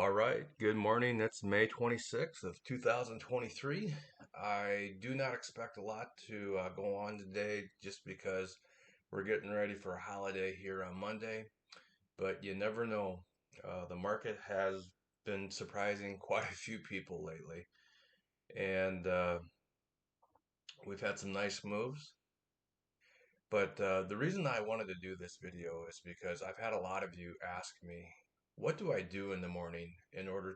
All right, good morning. It's May 26th of 2023. I do not expect a lot to go on today just because we're getting ready for a holiday here on Monday, but you never know. The market has been surprising quite a few people lately, and we've had some nice moves. But the reason I wanted to do this video is because I've had a lot of you ask me, what do I do in the morning in order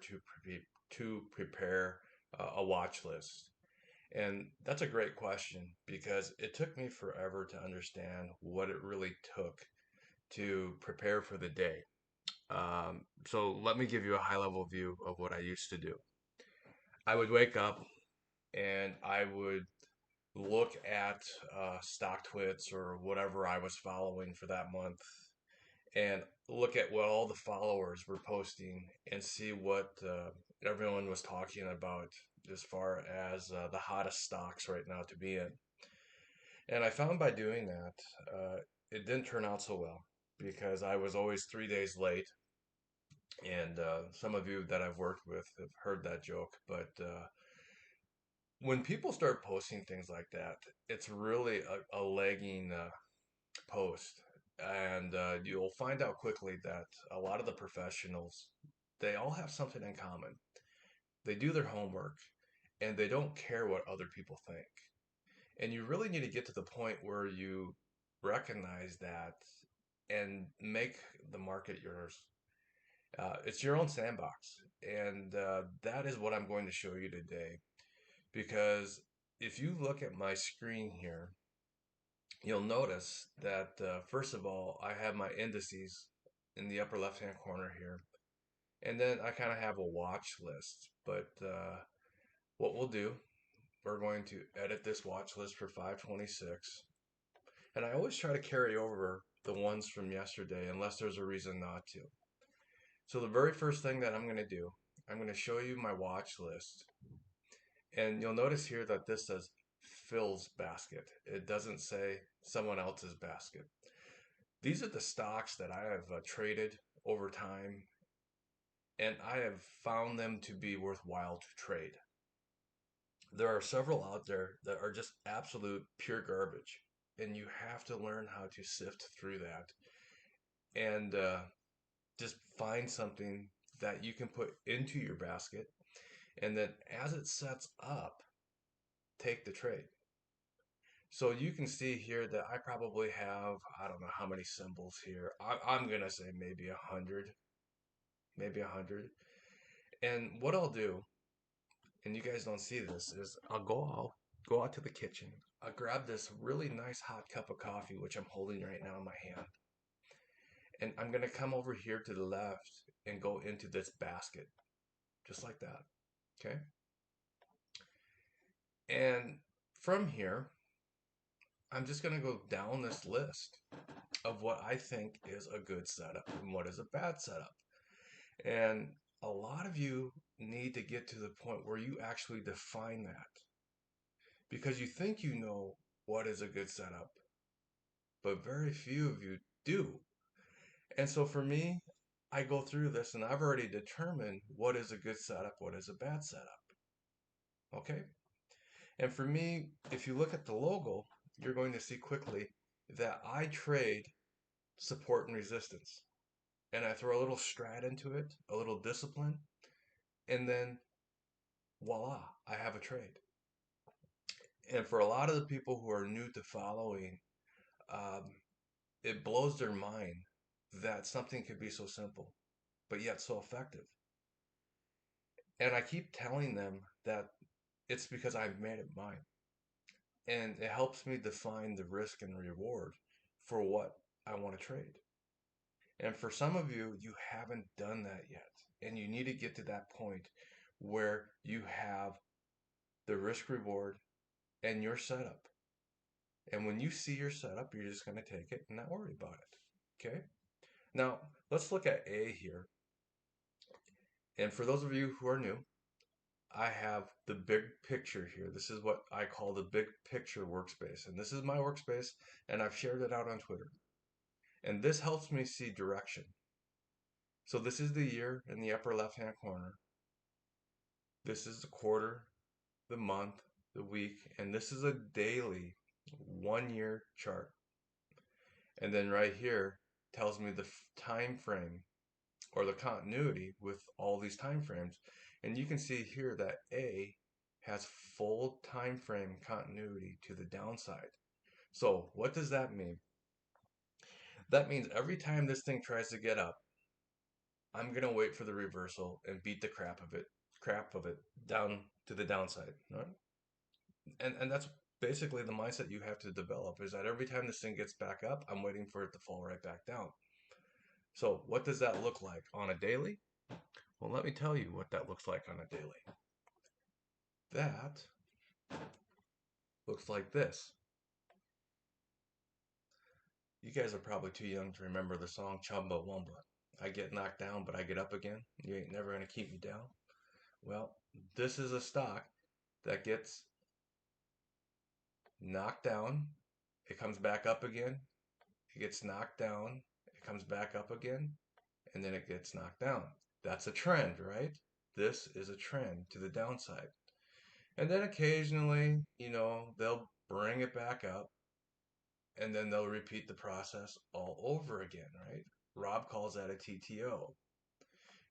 to prepare a watch list? And that's a great question because it took me forever to understand what it really took to prepare for the day. So let me give you a high level view of what I used to do. I would wake up and I would look at stock twits or whatever I was following for that month and look at what all the followers were posting and see what everyone was talking about as far as the hottest stocks right now to be in. And I found by doing that, it didn't turn out so well because I was always 3 days late. And some of you that I've worked with have heard that joke. But when people start posting things like that, it's really a lagging post. And you'll find out quickly that a lot of the professionals, they all have something in common. They do their homework and they don't care what other people think. And you really need to get to the point where you recognize that and make the market yours. It's your own sandbox. And that is what I'm going to show you today. Because if you look at my screen here, you'll notice that first of all, I have my indices in the upper left hand corner here. And then I kind of have a watch list. But what we'll do, we're going to edit this watch list for 526. And I always try to carry over the ones from yesterday unless there's a reason not to. So the very first thing that I'm going to do, I'm going to show you my watch list. And you'll notice here that this says Phil's basket. It doesn't say someone else's basket. These are the stocks that I have traded over time, and I have found them to be worthwhile to trade. There are several out there that are just absolute pure garbage, and you have to learn how to sift through that and just find something that you can put into your basket, and then as it sets up, take the trade. So you can see here that I probably have, I don't know how many symbols here. I'm gonna say maybe 100, maybe 100. And what I'll do, and you guys don't see this, is go out to the kitchen. I'll grab this really nice hot cup of coffee, which I'm holding right now in my hand. And I'm gonna come over here to the left and go into this basket, just like that. Okay? And from here, I'm just gonna go down this list of what I think is a good setup and what is a bad setup. And a lot of you need to get to the point where you actually define that because you think you know what is a good setup, but very few of you do. And so for me, I go through this and I've already determined what is a good setup, what is a bad setup. Okay? And for me, if you look at the logo, you're going to see quickly that I trade support and resistance. And I throw a little strat into it, a little discipline, and then voila, I have a trade. And for a lot of the people who are new to following, um, it blows their mind that something could be so simple, but yet so effective. And I keep telling them that it's because I've made it mine. And it helps me define the risk and reward for what I want to trade. And for some of you, you haven't done that yet. And you need to get to that point where you have the risk reward and your setup. And when you see your setup, you're just going to take it and not worry about it. Okay? Now, let's look at A here. And for those of you who are new, I have the big picture here. This is what I call the big picture workspace. And this is my workspace, and I've shared it out on Twitter. And this helps me see direction. So this is the year in the upper left-hand corner. This is the quarter, the month, the week, and this is a daily 1 year chart. And then right here tells me the time frame or the continuity with all these time frames. And you can see here that A has full time frame continuity to the downside. So what does that mean? That means every time this thing tries to get up, I'm gonna wait for the reversal and beat the crap of it down to the downside. Right? And that's basically the mindset you have to develop is that every time this thing gets back up, I'm waiting for it to fall right back down. So what does that look like on a daily? Well, let me tell you what that looks like on a daily. That looks like this. You guys are probably too young to remember the song Chumbawamba. I get knocked down, but I get up again. You ain't never gonna keep me down. Well, this is a stock that gets knocked down. It comes back up again. It gets knocked down. It comes back up again. And then it gets knocked down. That's a trend, right? This is a trend to the downside. And then occasionally, they'll bring it back up and then they'll repeat the process all over again, right? Rob calls that a TTO.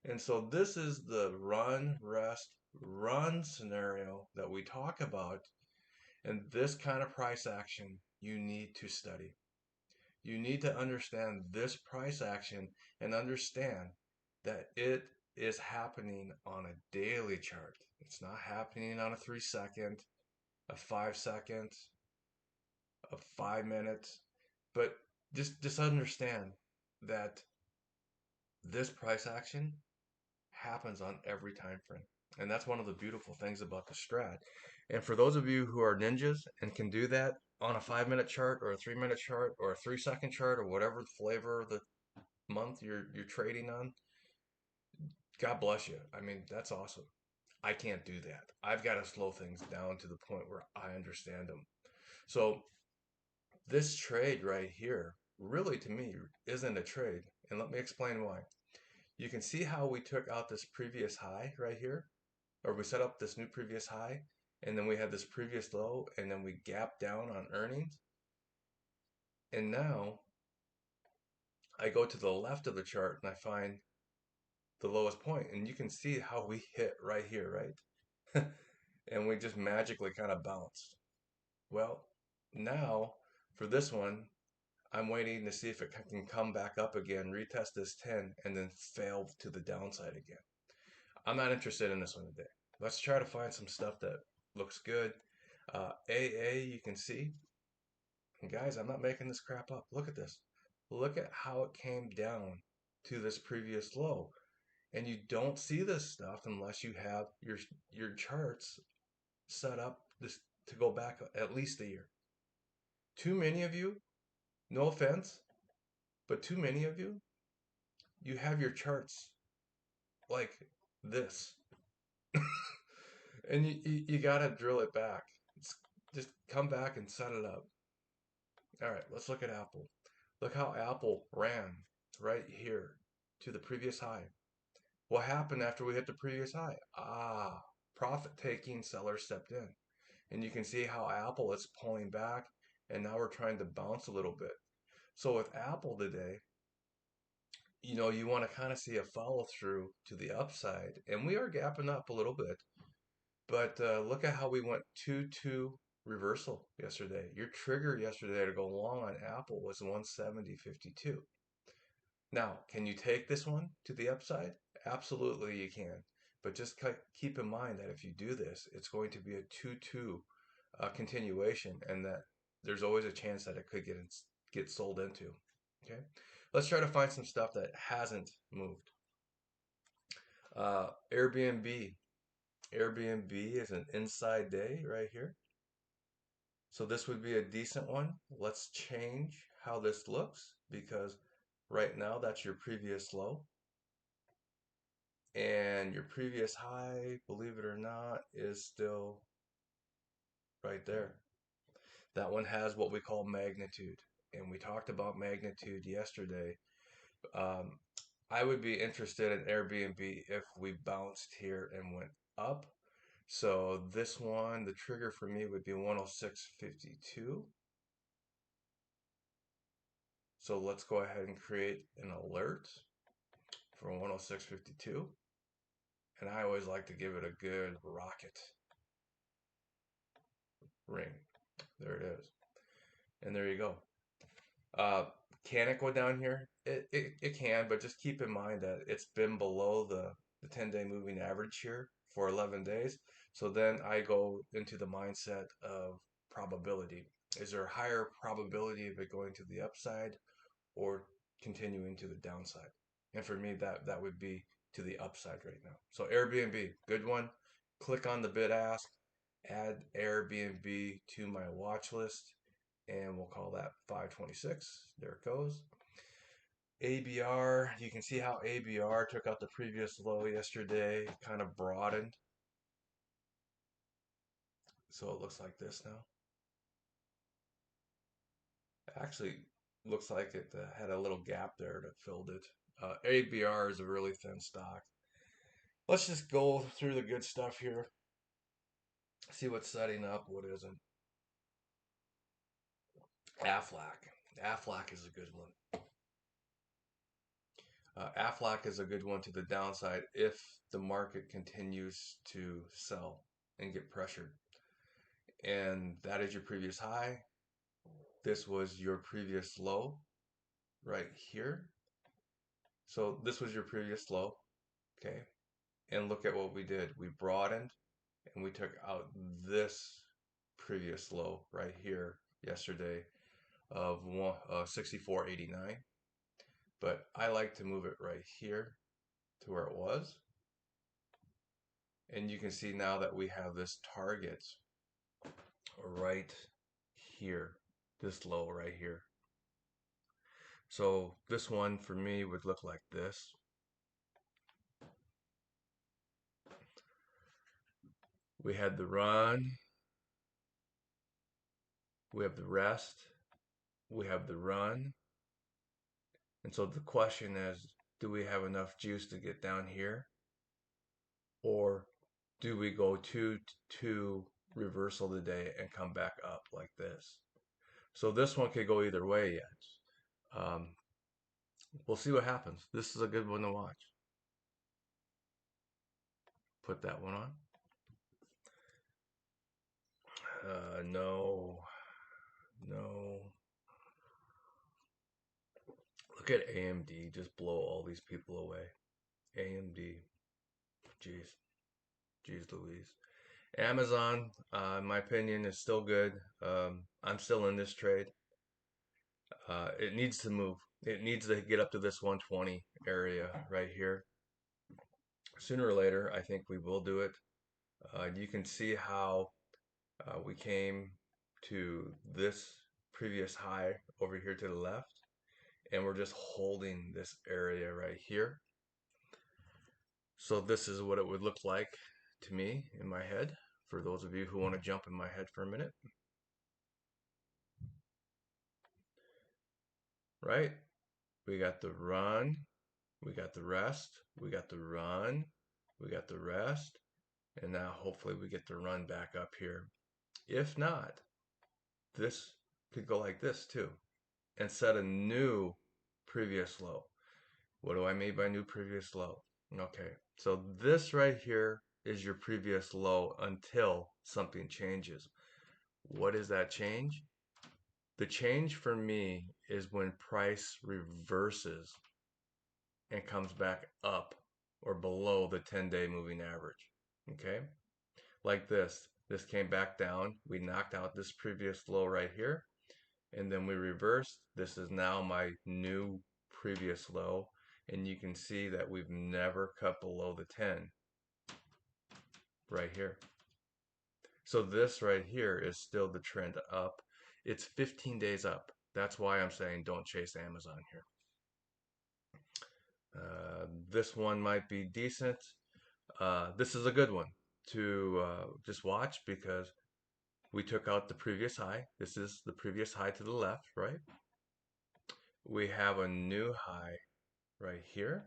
And so this is the run, rest, run scenario that we talk about. And this kind of price action you need to study. You need to understand this price action and understand that it is happening on a daily chart. It's not happening on a 3 second, a 5 second, a 5 minute, but just understand that this price action happens on every time frame. And that's one of the beautiful things about the strat. And for those of you who are ninjas and can do that on a 5 minute chart or a 3 minute chart or a 3 second chart or whatever the flavor of the month you're trading on, God bless you. I mean, that's awesome. I can't do that. I've got to slow things down to the point where I understand them. So this trade right here, really to me, isn't a trade. And let me explain why. You can see how we took out this previous high right here, or we set up this new previous high, and then we had this previous low, and then we gapped down on earnings. And now I go to the left of the chart and I find the lowest point, and you can see how we hit right here, right? And we just magically kind of bounced. Well, now for this one, I'm waiting to see if it can come back up again, retest this 10, and then fail to the downside again. I'm not interested in this one today. Let's try to find some stuff that looks good. AA, you can see. And guys, I'm not making this crap up. Look at this. Look at how it came down to this previous low. And you don't see this stuff unless you have your charts set up this to go back at least a year. Too many of you, no offense, but too many of you, you have your charts like this. And you gotta drill it back. Just come back and set it up. All right, let's look at Apple. Look how Apple ran right here to the previous high. What happened after we hit the previous high? Profit-taking seller stepped in. And you can see how Apple is pulling back, and now we're trying to bounce a little bit. So with Apple today, you want to kind of see a follow through to the upside, and we are gapping up a little bit. But look at how we went 2-2 reversal yesterday. Your trigger yesterday to go long on Apple was 170.52. Now, can you take this one to the upside? Absolutely, you can. But just keep in mind that if you do this, it's going to be a 2-2 continuation, and that there's always a chance that it could get sold into. Okay, let's try to find some stuff that hasn't moved. Airbnb. Airbnb is an inside day right here. So this would be a decent one. Let's change how this looks because right now that's your previous low. And your previous high, believe it or not, is still right there. That one has what we call magnitude. And we talked about magnitude yesterday. Um, I would be interested in Airbnb if we bounced here and went up. So this one, the trigger for me would be 106.52. So let's go ahead and create an alert for 106.52. And I always like to give it a good rocket ring. There it is. And there you go. Uh, can it go down here? It can, but just keep in mind that it's been below the 10-day moving average here for 11 days. So then I go into the mindset of probability. Is there a higher probability of it going to the upside or continuing to the downside? And for me, that would be to the upside right now. So Airbnb, good one. Click on the bid ask, add Airbnb to my watch list, and we'll call that 526. There it goes. ABR, you can see how ABR took out the previous low yesterday, kind of broadened. So it looks like this now. Actually, looks like it had a little gap there that filled it. ABR is a really thin stock. Let's just go through the good stuff here. See what's setting up, what isn't. Aflac. Aflac is a good one. Aflac is a good one to the downside if the market continues to sell and get pressured. And that is your previous high. This was your previous low right here. So this was your previous low. Okay. And look at what we did. We broadened and we took out this previous low right here yesterday of 64.89. But I like to move it right here to where it was. And you can see now that we have this target right here, this low right here. So this one for me would look like this. We had the run, we have the rest, we have the run. And so the question is, do we have enough juice to get down here? Or do we go to reversal today and come back up like this? So this one could go either way yet. We'll see what happens. This is a good one to watch. Put that one on. No, no. Look at AMD just blow all these people away. AMD, jeez, jeez Louise. Amazon, in my opinion, is still good. I'm still in this trade. It needs to move. It needs to get up to this 120 area right here. Sooner or later, I think we will do it. You can see how we came to this previous high over here to the left, and we're just holding this area right here. So this is what it would look like to me in my head, for those of you who want to jump in my head for a minute. Right? We got the run, we got the rest, we got the run, we got the rest, and now hopefully we get the run back up here. If not, this could go like this too and set a new previous low. What do I mean by new previous low? Okay, so this right here is your previous low until something changes. What is that change? The change for me is when price reverses and comes back up or below the 10-day moving average. Okay, like this. This came back down. We knocked out this previous low right here, and then we reversed. This is now my new previous low, and you can see that we've never cut below the 10 right here. So this right here is still the trend up. It's 15 days up. That's why I'm saying don't chase Amazon here. This one might be decent. This is a good one to just watch because we took out the previous high. This is the previous high to the left, right? We have a new high right here.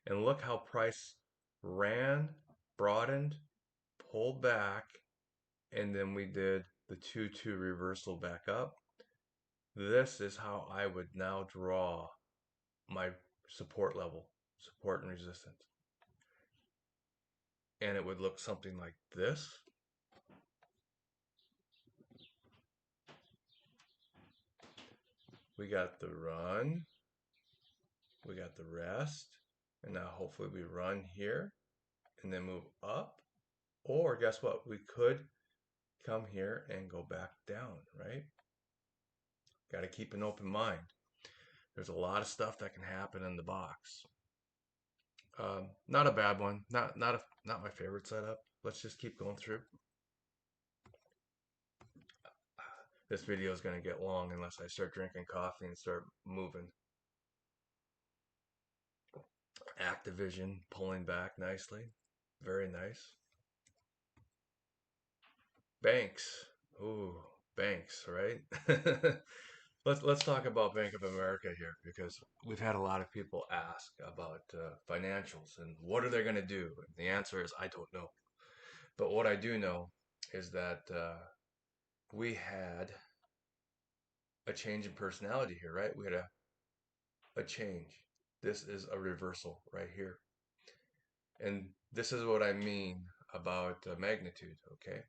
And look how price ran, broadened, pulled back, and then we did the 2-2 reversal back up. This is how I would now draw my support level, support and resistance. And it would look something like this. We got the run, we got the rest, and now hopefully we run here and then move up. Or guess what? We could come here and go back down, right? Got to keep an open mind. There's a lot of stuff that can happen in the box. Not a bad one. Not my favorite setup. Let's just keep going through. This video is going to get long unless I start drinking coffee and start moving. Activision pulling back nicely. Very nice. Banks. Ooh, banks, right? Let's talk about Bank of America here because we've had a lot of people ask about financials and what are they going to do? And the answer is I don't know. But what I do know is that we had a change in personality here, right? We had a change. This is a reversal right here. And this is what I mean about magnitude, okay?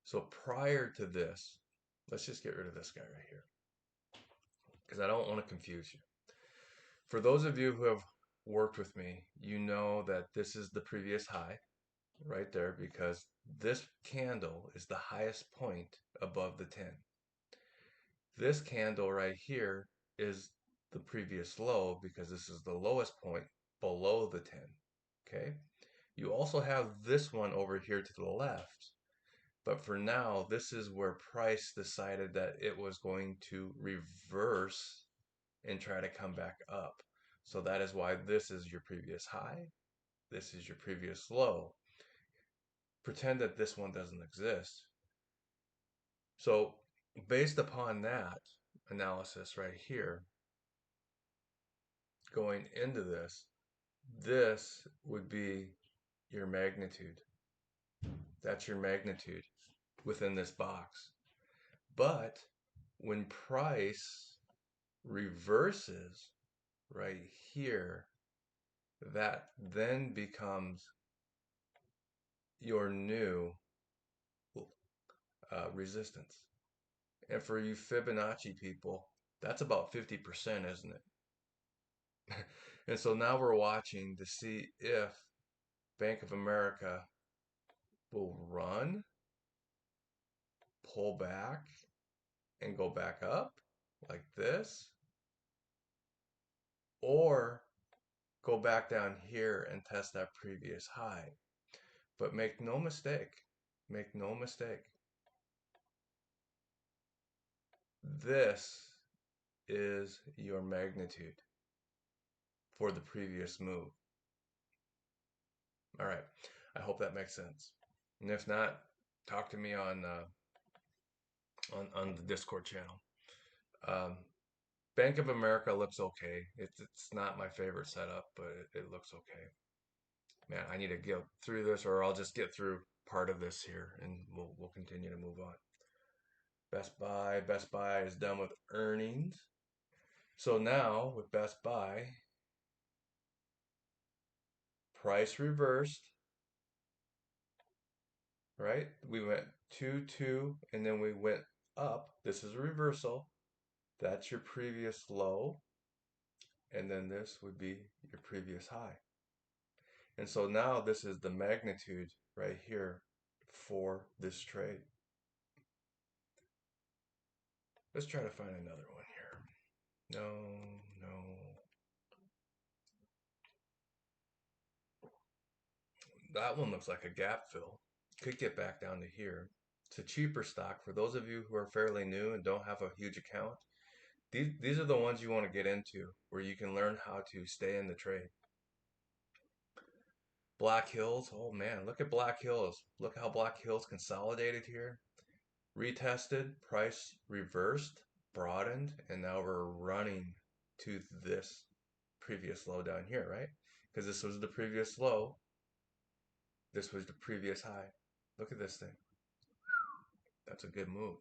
So prior to this, let's just get rid of this guy right here because I don't want to confuse you. For those of you who have worked with me, you know that this is the previous high right there because this candle is the highest point above the 10. This candle right here is the previous low because this is the lowest point below the 10. Okay? You also have this one over here to the left. But for now, this is where price decided that it was going to reverse and try to come back up. So that is why this is your previous high. This is your previous low. Pretend that this one doesn't exist. So based upon that analysis right here, going into this, this would be your magnitude. That's your magnitude within this box. But when price reverses right here, that then becomes your new resistance. And for you Fibonacci people, that's about 50%, isn't it? And so now we're watching to see if Bank of America will run, pull back, and go back up like this, or go back down here and test that previous high. But make no mistake, this is your magnitude for the previous move. All right, I hope that makes sense. And if not, talk to me on the Discord channel. Bank of America looks okay. It's not my favorite setup, but it looks okay. Man, I need to get through this, or I'll just get through part of this here, and we'll continue to move on. Best Buy is done with earnings. So now with Best Buy, price reversed, right? We went 2-2, and then we went up. This is a reversal. That's your previous low, and then this would be your previous high. And so now this is the magnitude right here for this trade. Let's try to find another one here. No. That one looks like a gap fill. Could get back down to here. It's a cheaper stock. For those of you who are fairly new and don't have a huge account, these are the ones you want to get into where you can learn how to stay in the trade. Black Hills, oh man, look at Black Hills. Look how Black Hills consolidated here. Retested, price reversed, broadened, and now we're running to this previous low down here, right? Because this was the previous low. This was the previous high. Look at this thing. That's a good move.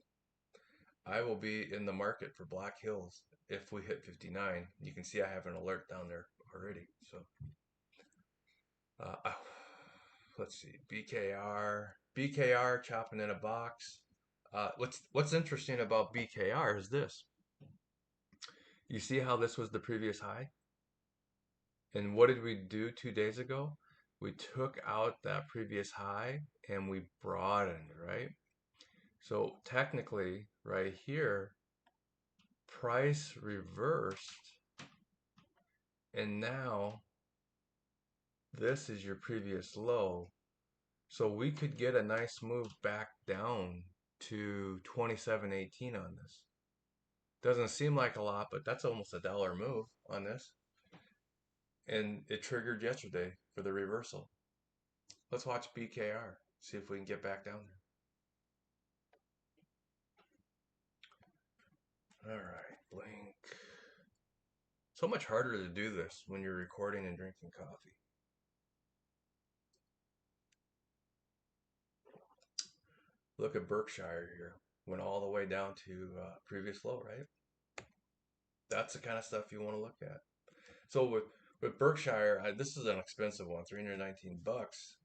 I will be in the market for Black Hills if we hit 59. You can see I have an alert down there already. So, uh, let's see, BKR chopping in a box. What's interesting about BKR is this. You see how this was the previous high? And what did we do 2 days ago? We took out that previous high and we broadened, right? So technically, right here, price reversed, and now this is your previous low. So we could get a nice move back down to 27.18 on this. Doesn't seem like a lot, but that's almost $1 move on this. And it triggered yesterday for the reversal. Let's watch BKR, see if we can get back down there. All right, blink. So much harder to do this when you're recording and drinking coffee. Look at Berkshire here. Went all the way down to previous low, right? That's the kind of stuff you want to look at. So with Berkshire, this is an expensive one, 319 bucks.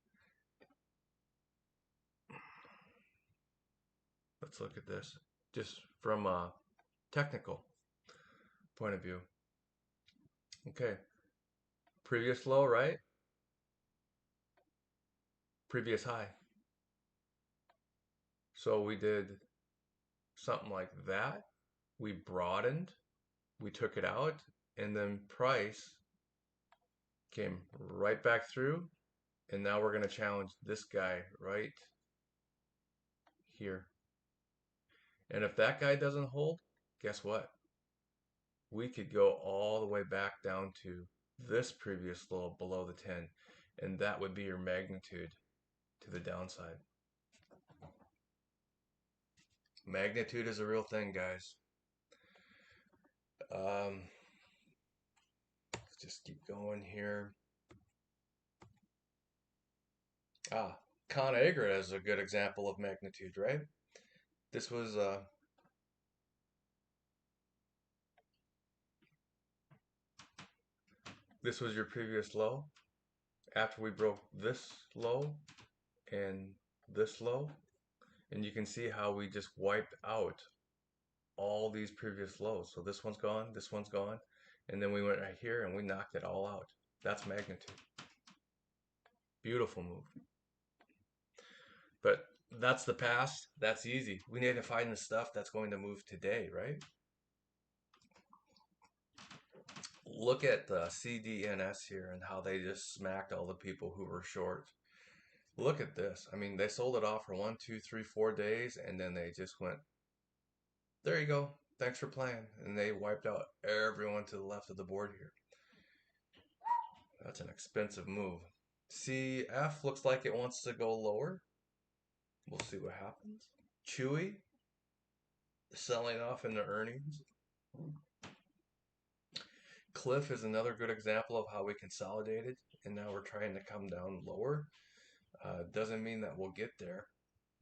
Let's look at this just from a technical point of view. Okay, previous low, right? Previous high. So we did something like that. We broadened, we took it out, and then price came right back through. And now we're going to challenge this guy right here. And if that guy doesn't hold, guess what? We could go all the way back down to this previous low below the 10. And that would be your magnitude to the downside. Magnitude is a real thing, guys. Let's just keep going here. ConAgra is a good example of magnitude, right? This was your previous low. After we broke this low and this low, and you can see how we just wiped out all these previous lows. So this one's gone, and then we went right here and we knocked it all out. That's magnitude. Beautiful move. But that's the past. That's easy. We need to find the stuff that's going to move today, right? Look at the CDNS here and how they just smacked all the people who were short. Look at this. I mean, they sold it off for 1, 2, 3, 4 days, and then they just went, there you go. Thanks for playing. And they wiped out everyone to the left of the board here. That's an expensive move. CF looks like it wants to go lower. We'll see what happens. Chewy selling off in the earnings. Cliff is another good example of how we consolidated and now we're trying to come down lower. Doesn't mean that we'll get there.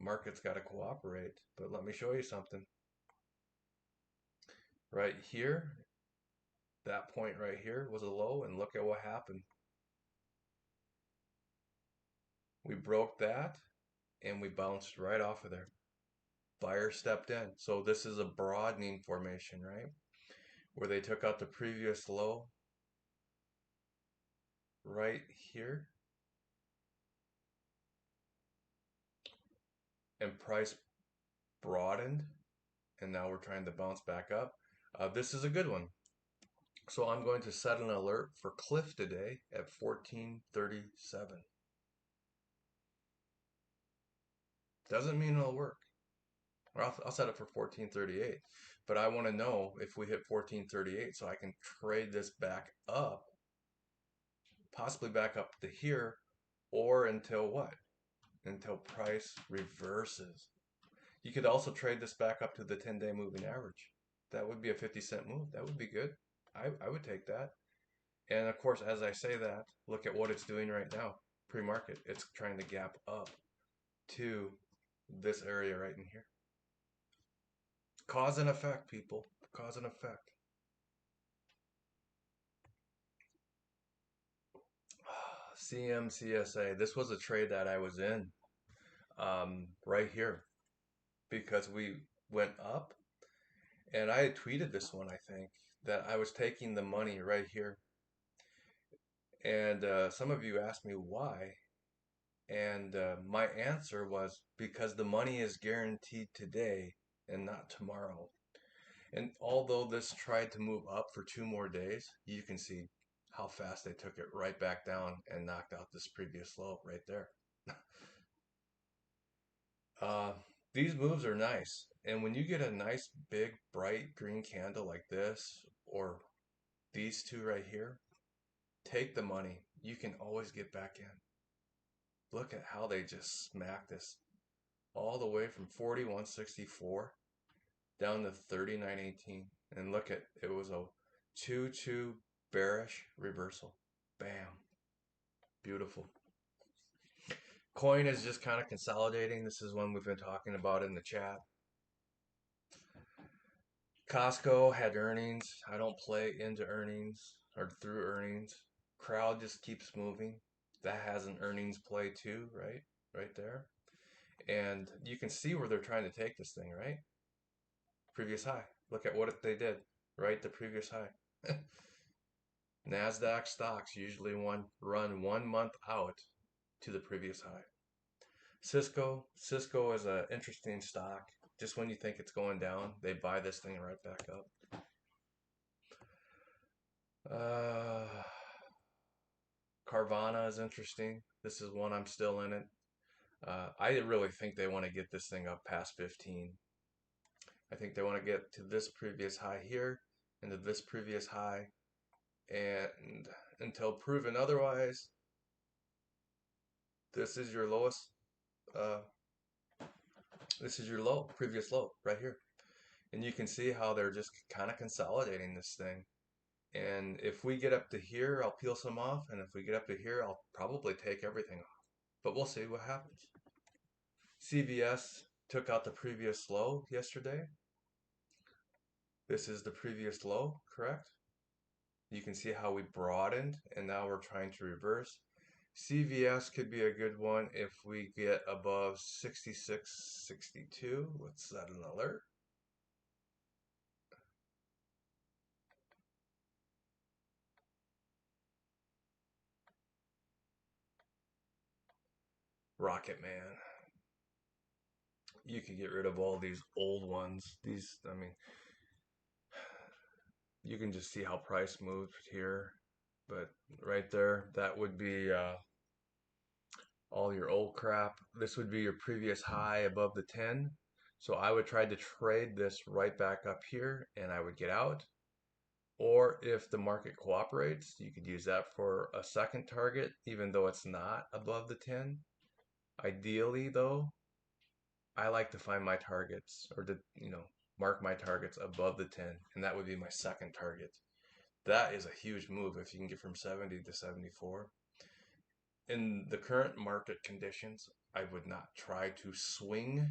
Market's got to cooperate. But let me show you something. Right here, that point right here was a low, and look at what happened. We broke that and we bounced right off of there. Buyer stepped in. So this is a broadening formation, right? Where they took out the previous low right here. And price broadened. And now we're trying to bounce back up. This is a good one. So I'm going to set an alert for Cliff today at 1437. Doesn't mean it'll work. Or I'll set it for 1438. But I want to know if we hit 1438 so I can trade this back up, possibly back up to here, or until what? Until price reverses. You could also trade this back up to the 10-day moving average. That would be a 50-cent move. That would be good. I would take that. And of course, as I say that, look at what it's doing right now. Pre-market, it's trying to gap up to this area right in here. Cause and effect, people. Cause and effect. CMCSA. This was a trade that I was in right here because we went up. And I had tweeted this one, I think, that I was taking the money right here. And some of you asked me why. And my answer was because the money is guaranteed today and not tomorrow. And although this tried to move up for 2 more days, you can see how fast they took it right back down and knocked out this previous low right there. Uh, these moves are nice. And when you get a nice, big, bright green candle like this, or these two right here, take the money. You can always get back in. Look at how they just smacked this all the way from 41.64 down to 39.18. And look at it was a 2-2 bearish reversal. Bam. Beautiful. Coin is just kind of consolidating. This is one we've been talking about in the chat. Costco had earnings. I don't play into earnings or through earnings. Crowd just keeps moving. That has an earnings play too, right? Right there. And you can see where they're trying to take this thing, right? Previous high. Look at what they did, right? The previous high. NASDAQ stocks usually run 1 month out to the previous high. Cisco is an interesting stock. Just when you think it's going down, they buy this thing right back up. Carvana is interesting. This is one I'm still in it. I really think they want to get this thing up past 15. I think they want to get to this previous high here and to this previous high. And until proven otherwise, this is your lowest. Uh, this is your low, previous low right here. And you can see how they're just kind of consolidating this thing. And if we get up to here, I'll peel some off. And if we get up to here, I'll probably take everything off. But we'll see what happens. CVS took out the previous low yesterday. This is the previous low, correct? You can see how we broadened and now we're trying to reverse. CVS could be a good one if we get above 66.62. Let's set an alert. Rocket Man. You can get rid of all these old ones. These, I mean, you can just see how price moved here. But right there, that would be all your old crap. This would be your previous high above the 10. So I would try to trade this right back up here and I would get out. Or if the market cooperates, you could use that for a second target, even though it's not above the 10. Ideally, though, I like to find my targets or to, mark my targets above the 10, and that would be my second target. That is a huge move if you can get from 70 to 74. In the current market conditions, I would not try to swing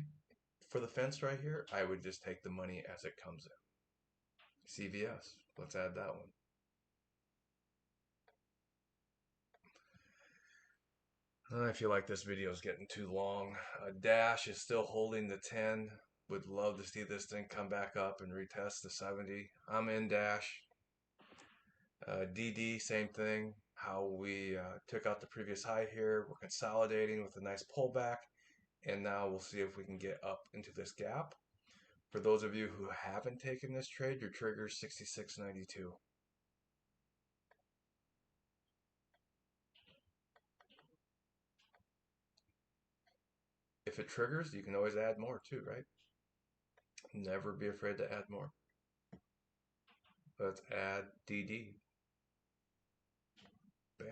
for the fence right here. I would just take the money as it comes in. CVS, let's add that one. I feel like this video is getting too long. Dash is still holding the 10. Would love to see this thing come back up and retest the 70. I'm in Dash. DD, same thing. How we took out the previous high here. We're consolidating with a nice pullback. And now we'll see if we can get up into this gap. For those of you who haven't taken this trade, your trigger is 66.92. If it triggers, you can always add more too, right? Never be afraid to add more. Let's add DD. Bam.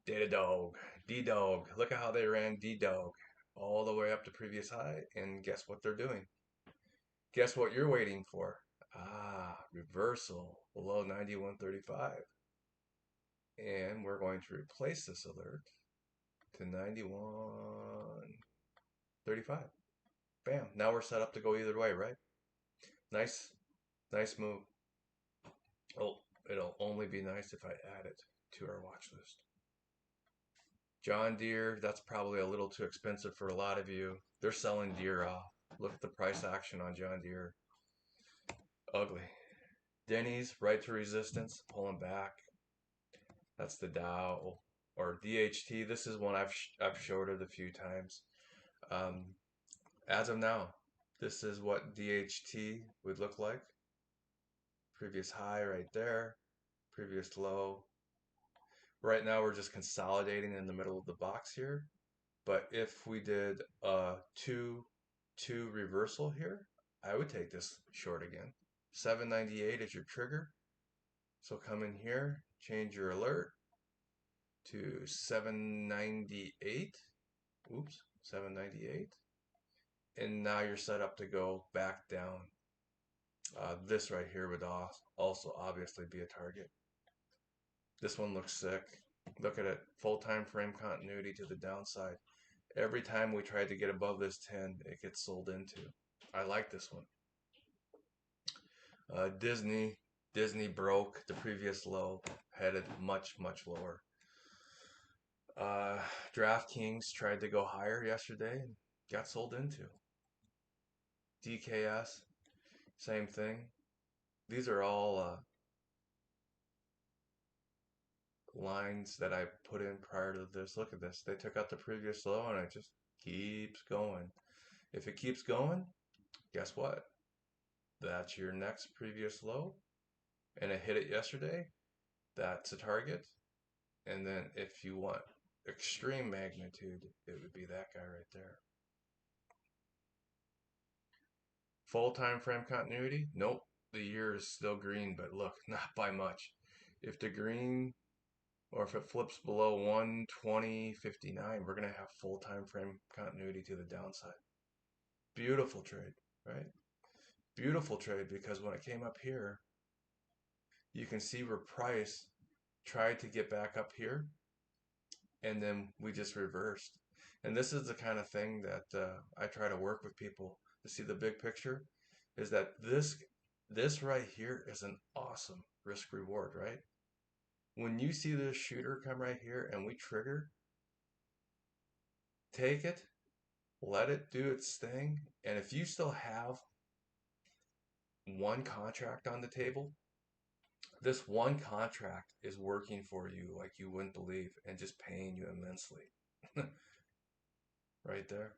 Datadog. D-Dog. Look at how they ran D-Dog all the way up to previous high. And guess what they're doing? Guess what you're waiting for? Ah, reversal below 91.35. And we're going to replace this alert to 91.35. Bam. Now we're set up to go either way, right? Nice, nice move. Oh, it'll only be nice if I add it to our watch list. John Deere, that's probably a little too expensive for a lot of you. They're selling Deere off. Look at the price action on John Deere. Ugly. Denny's, right to resistance, pulling back. That's the Dow or DHT. This is one I've shorted a few times. Um, as of now, this is what DHT would look like. Previous high right there, previous low. Right now we're just consolidating in the middle of the box here. But if we did a 2-2 reversal here, I would take this short again. 798 is your trigger. So come in here, change your alert to 798. Oops, 798. And now you're set up to go back down. This right here would also obviously be a target. This one looks sick. Look at it, full time frame continuity to the downside. Every time we try to get above this 10, it gets sold into. I like this one. Disney broke the previous low, headed much lower. DraftKings tried to go higher yesterday and got sold into. DKS, same thing. These are all lines that I put in prior to this. Look at this. They took out the previous low and it just keeps going. If it keeps going, guess what? That's your next previous low. And it hit it yesterday. That's a target. And then if you want extreme magnitude, it would be that guy right there. Full time frame continuity? Nope. The year is still green, but look, not by much. If the green or if it flips below 120.59, we're going to have full time frame continuity to the downside. Beautiful trade, right? Beautiful trade because when it came up here, you can see where price tried to get back up here and then we just reversed. And this is the kind of thing that I try to work with people to see the big picture is that this right here is an awesome risk reward, right? When you see this shooter come right here and we trigger, take it, let it do its thing. And if you still have one contract on the table, this one contract is working for you like you wouldn't believe and just paying you immensely. Right there.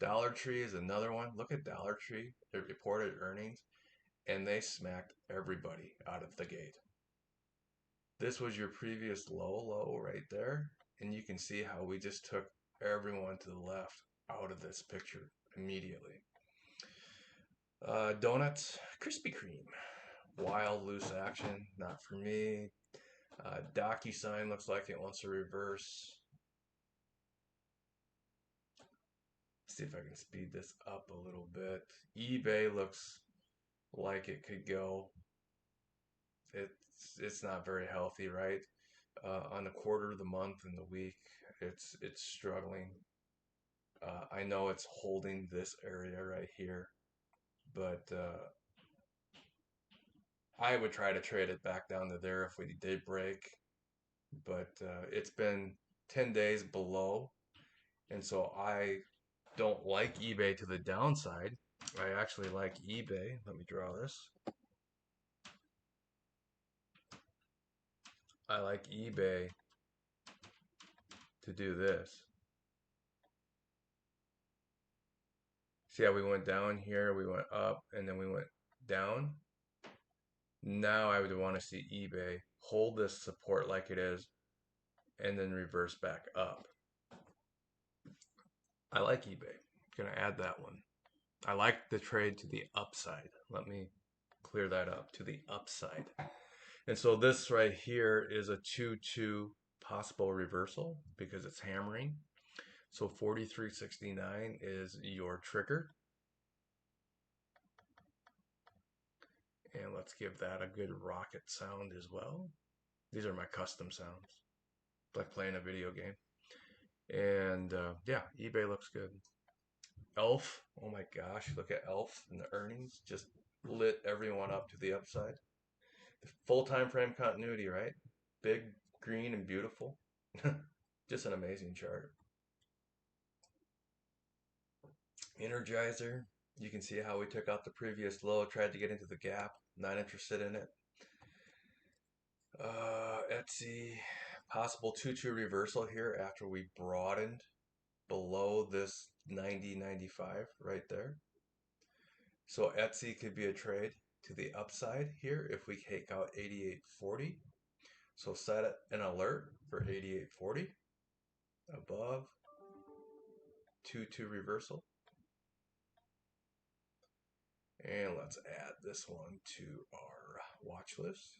Dollar Tree is another one. Look at Dollar Tree. They reported earnings and they smacked everybody out of the gate. This was your previous low right there. And you can see how we just took everyone to the left out of this picture immediately. Donuts, Krispy Kreme. Wild loose action, not for me. DocuSign looks like it wants to reverse. See if I can speed this up a little bit. eBay looks like it could go. It's not very healthy, right? On the quarter, the month, and the week, it's struggling. I know it's holding this area right here, but I would try to trade it back down to there if we did break. But it's been 10 days below, and so I don't like eBay to the downside. I actually like eBay. Let me draw this. I like eBay to do this. See how we went down here, we went up, and then we went down. Now I would want to see eBay hold this support like it is and then reverse back up. I like eBay. Gonna add that one. I like the trade to the upside. Let me clear that up, to the upside. And so this right here is a 2-2 possible reversal because it's hammering. So 43.69 is your trigger. And let's give that a good rocket sound as well. These are my custom sounds, like playing a video game. And yeah, eBay looks good. Elf, oh my gosh, look at Elf and the earnings just lit everyone up to the upside. Full time frame continuity, right? Big, green, and beautiful. Just an amazing chart. Energizer, you can see how we took out the previous low, tried to get into the gap, not interested in it. Etsy, possible 2-2 reversal here after we broadened below this 90.95 right there. So Etsy could be a trade to the upside here if we take out 88.40. So set an alert for 88.40 above 2-2 reversal. And let's add this one to our watch list.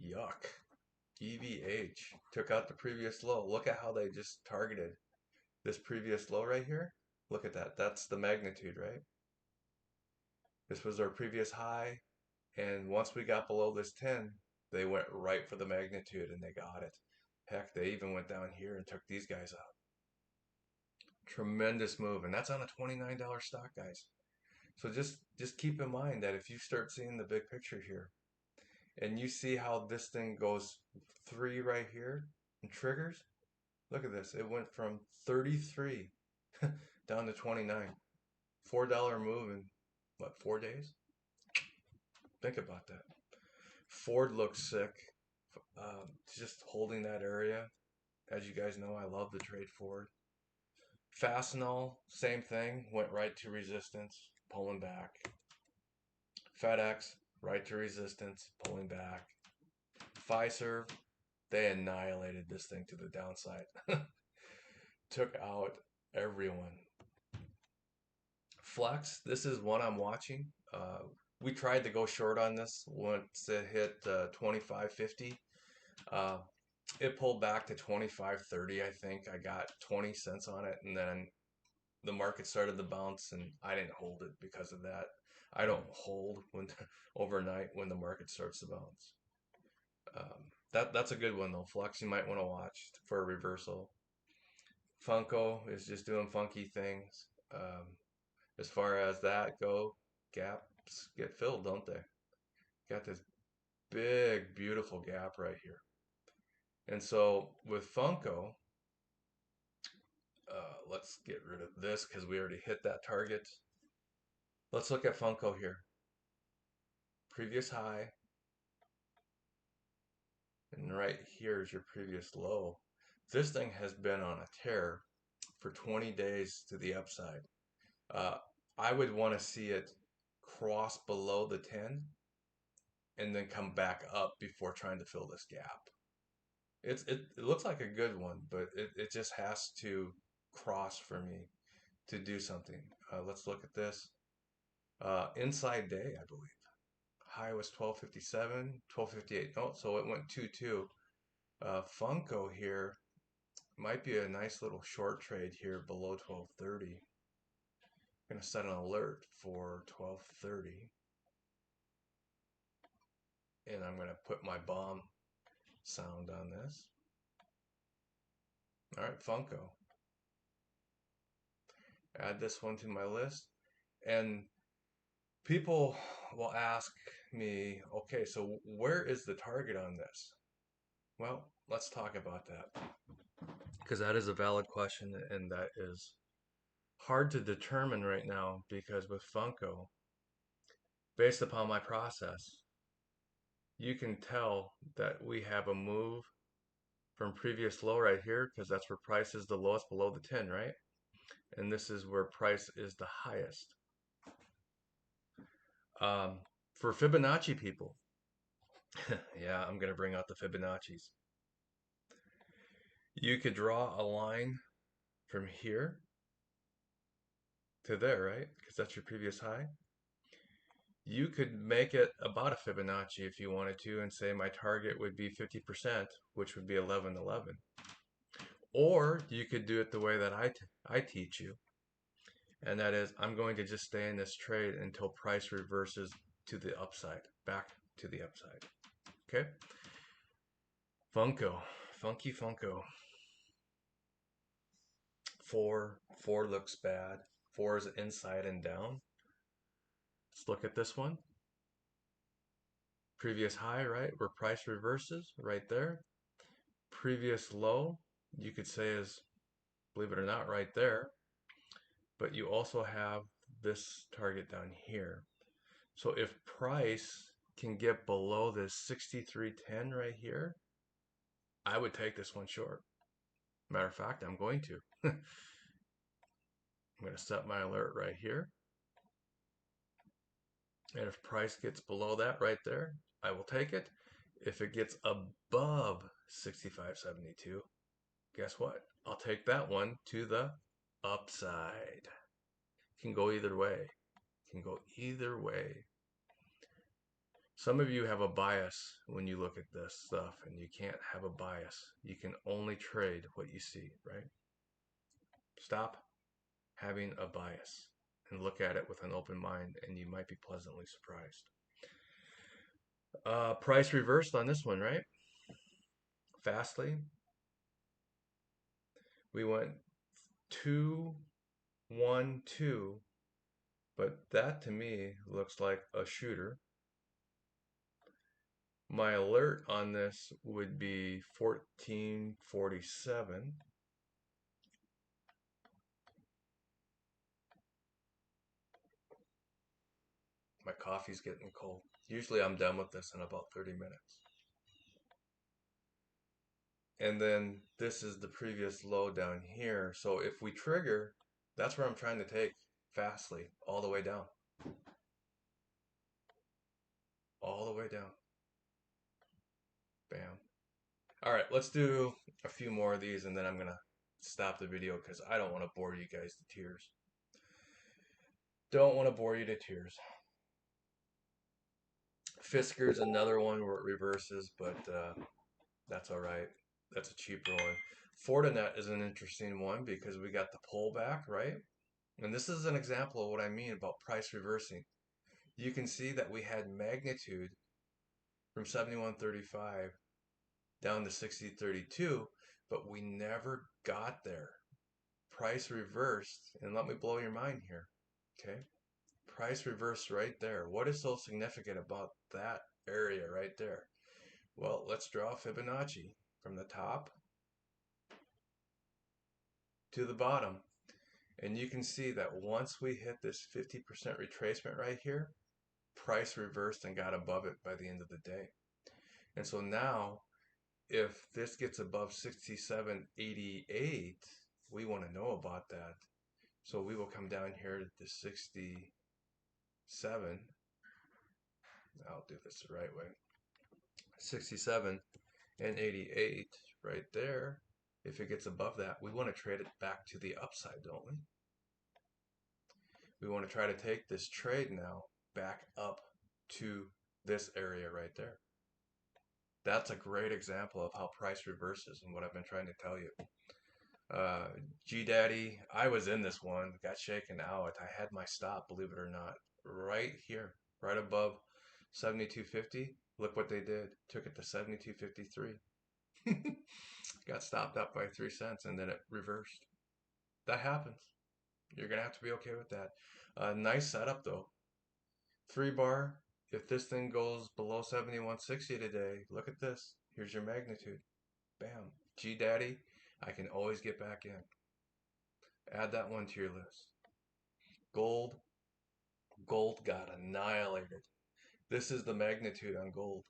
Yuck. EVH took out the previous low. Look at how they just targeted this previous low right here. Look at that. That's the magnitude, right? This was our previous high. And once we got below this 10, they went right for the magnitude and they got it. Heck, they even went down here and took these guys out. Tremendous move. And that's on a $29 stock, guys. So just keep in mind that if you start seeing the big picture here and you see how this thing goes 3 right here and triggers, look at this. It went from 33 down to 29. $4 move in what, 4 days? Think about that. Ford looks sick. Just holding that area. As you guys know, I love the trade Ford. Fastenal, same thing. Went right to resistance, pulling back. FedEx, right to resistance, pulling back. Fiserv, they annihilated this thing to the downside. Took out everyone. Flex, this is one I'm watching. We tried to go short on this once it hit 25.50. It pulled back to 25.30, I think. I got 20 cents on it, and then the market started to bounce, and I didn't hold it because of that. I don't hold when overnight when the market starts to bounce. That's a good one though. Flex, you might want to watch for a reversal. Funko is just doing funky things. As far as that go, gaps get filled, don't they? Got this big, beautiful gap right here. And so with Funko, let's get rid of this because we already hit that target. Let's look at Funko here. Previous high. And right here is your previous low. This thing has been on a tear for 20 days to the upside. Uh, I would want to see it cross below the 10 and then come back up before trying to fill this gap. It looks like a good one, but it just has to cross for me to do something. Let's look at this. Inside day, I believe. High was 12.57, 12.58. No, so it went 2-2. Funko here might be a nice little short trade here below 12.30. I'm going to set an alert for 12.30. And I'm going to put my bomb sound on this. All right, Funko. Add this one to my list. And people will ask me, okay, so where is the target on this? Well, let's talk about that. Because that is a valid question, and that is hard to determine right now because with Funko, based upon my process, you can tell that we have a move from previous low right here because that's where price is the lowest below the 10, right? And this is where price is the highest. For Fibonacci people, yeah, I'm going to bring out the Fibonacci's. You could draw a line from here to there, right? Because that's your previous high. You could make it about a Fibonacci if you wanted to and say my target would be 50%, which would be 11.11. Or you could do it the way that I teach you. And that is, I'm going to just stay in this trade until price reverses to the upside, back to the upside. Okay. Funko. Funky Funko. Four looks bad. Four is inside and down. Let's look at this one. Previous high, right? Where price reverses, right there. Previous low, you could say is, believe it or not, right there. But you also have this target down here. So if price can get below this 63.10 right here, I would take this one short. Matter of fact, I'm going to. I'm going to set my alert right here. And if price gets below that right there, I will take it. If it gets above 65.72, guess what? I'll take that one to the upside. Can go either way. Can go either way. Some of you have a bias when you look at this stuff, and you can't have a bias. You can only trade what you see, right? Stop having a bias and look at it with an open mind, and you might be pleasantly surprised. Price reversed on this one, right? Fastly. We went 2, 1, 2, but that to me looks like a shooter. My alert on this would be 1447. My coffee's getting cold. Usually I'm done with this in about 30 minutes. And then this is the previous low down here. So if we trigger, that's where I'm trying to take fastly, all the way down. All the way down. Bam. All right, let's do a few more of these and then I'm going to stop the video because I don't want to bore you guys to tears. Don't want to bore you to tears. Fisker's another one where it reverses, but that's all right. That's a cheaper one. Fortinet is an interesting one because we got the pullback, right? And this is an example of what I mean about price reversing. You can see that we had magnitude from 71.35 down to 60.32, but we never got there. Price reversed, and let me blow your mind here, okay? Price reversed right there. What is so significant about that area right there? Well, let's draw Fibonacci from the top to the bottom. And you can see that once we hit this 50% retracement right here, price reversed and got above it by the end of the day. And so now, if this gets above 67.88, we want to know about that. So we will come down here to 67. I'll do this the right way. 67 and 88 right there. If it gets above that, we want to trade it back to the upside, don't we? We want to try to take this trade now back up to this area right there. That's a great example of how price reverses and what I've been trying to tell you. G-Daddy, I was in this one, got shaken out. I had my stop, believe it or not, right here, right above 72.50. Look what they did. Took it to 72.53. Got stopped up by 3 cents and then it reversed. That happens. You're going to have to be okay with that. Nice setup though. 3 bar. If this thing goes below 71.60 today, look at this. Here's your magnitude. Bam. G-Daddy, I can always get back in. Add that one to your list. Gold. Gold got annihilated. This is the magnitude on gold.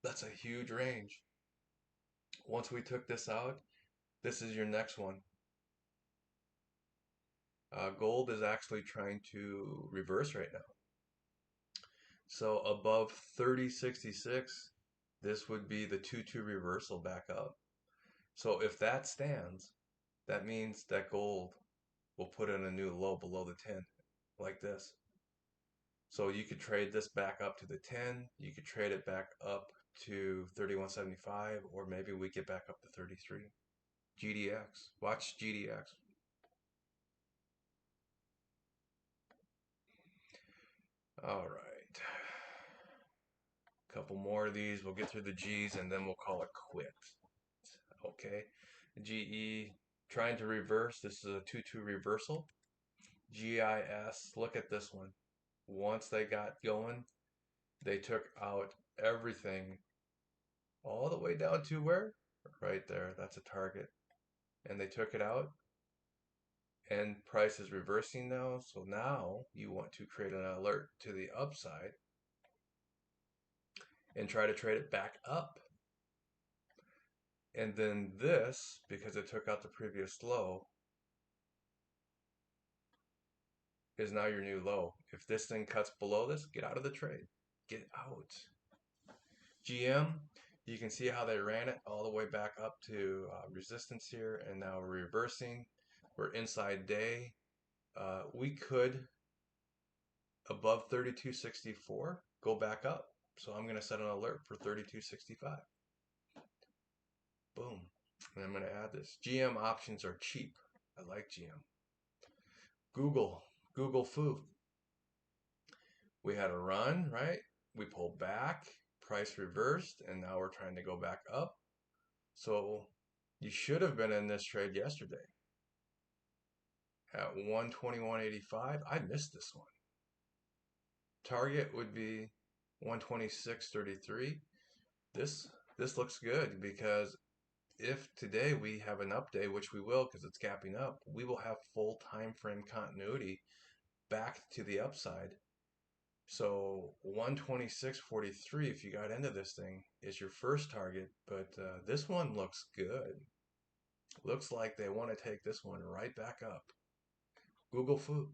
That's a huge range. Once we took this out, this is your next one. Gold is actually trying to reverse right now. So above 30.66, this would be the 2-2 reversal back up. So if that stands, that means that gold will put in a new low below the 10, like this. So you could trade this back up to the 10, you could trade it back up to 31.75, or maybe we get back up to 33. GDX. Watch GDX. All right. A couple more of these. We'll get through the G's and then we'll call it quit. Okay. GE trying to reverse. This is a 2-2 reversal. GIS. Look at this one. Once they got going, they took out everything all the way down to where? Right there. That's a target. And they took it out. And price is reversing now. So now you want to create an alert to the upside and try to trade it back up. And then this, because it took out the previous low, is now your new low. If this thing cuts below this, get out of the trade. Get out. GM, you can see how they ran it all the way back up to resistance here, and now we're reversing. We're inside day. We could, above 32.64, go back up. So I'm going to set an alert for 32.65. Boom. And I'm going to add this. GM options are cheap. I like GM. Google Food. We had a run, right? We pulled back, price reversed, and now we're trying to go back up. So you should have been in this trade yesterday at 121.85. I missed this one. Target would be 126.33. This looks good because if today we have an up day, which we will because it's gapping up, we will have full time frame continuity back to the upside. So 126.43, if you got into this thing, is your first target. But this one looks good. Looks like they want to take this one right back up. Google Food.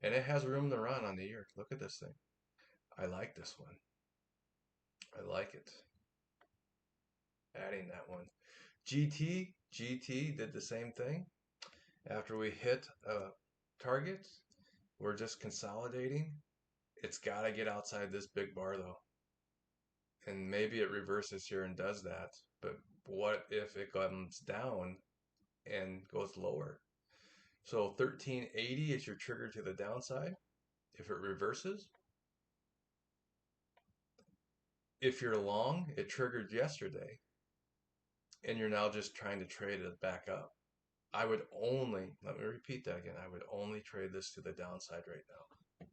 And it has room to run on the year. Look at this thing. I like this one. I like it. Adding that one. GT did the same thing. After we hit target, we're just consolidating. It's got to get outside this big bar though. And maybe it reverses here and does that. But what if it comes down and goes lower? So 1380 is your trigger to the downside if it reverses. If you're long, it triggered yesterday and you're now just trying to trade it back up. I would only, let me repeat that again, I would only trade this to the downside right now.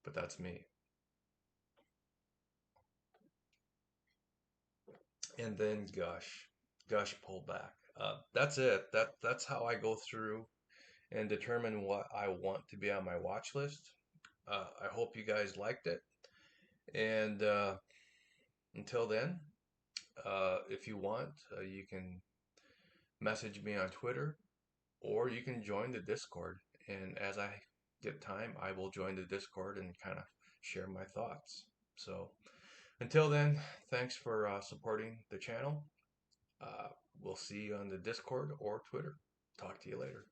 But that's me. And then Gush pulled back. That's it. That's how I go through and determine what I want to be on my watch list. I hope you guys liked it. And until then, if you want, you can message me on Twitter or you can join the Discord. And as I get time, I will join the Discord and kind of share my thoughts. So until then, thanks for supporting the channel. We'll see you on the Discord or Twitter. Talk to you later.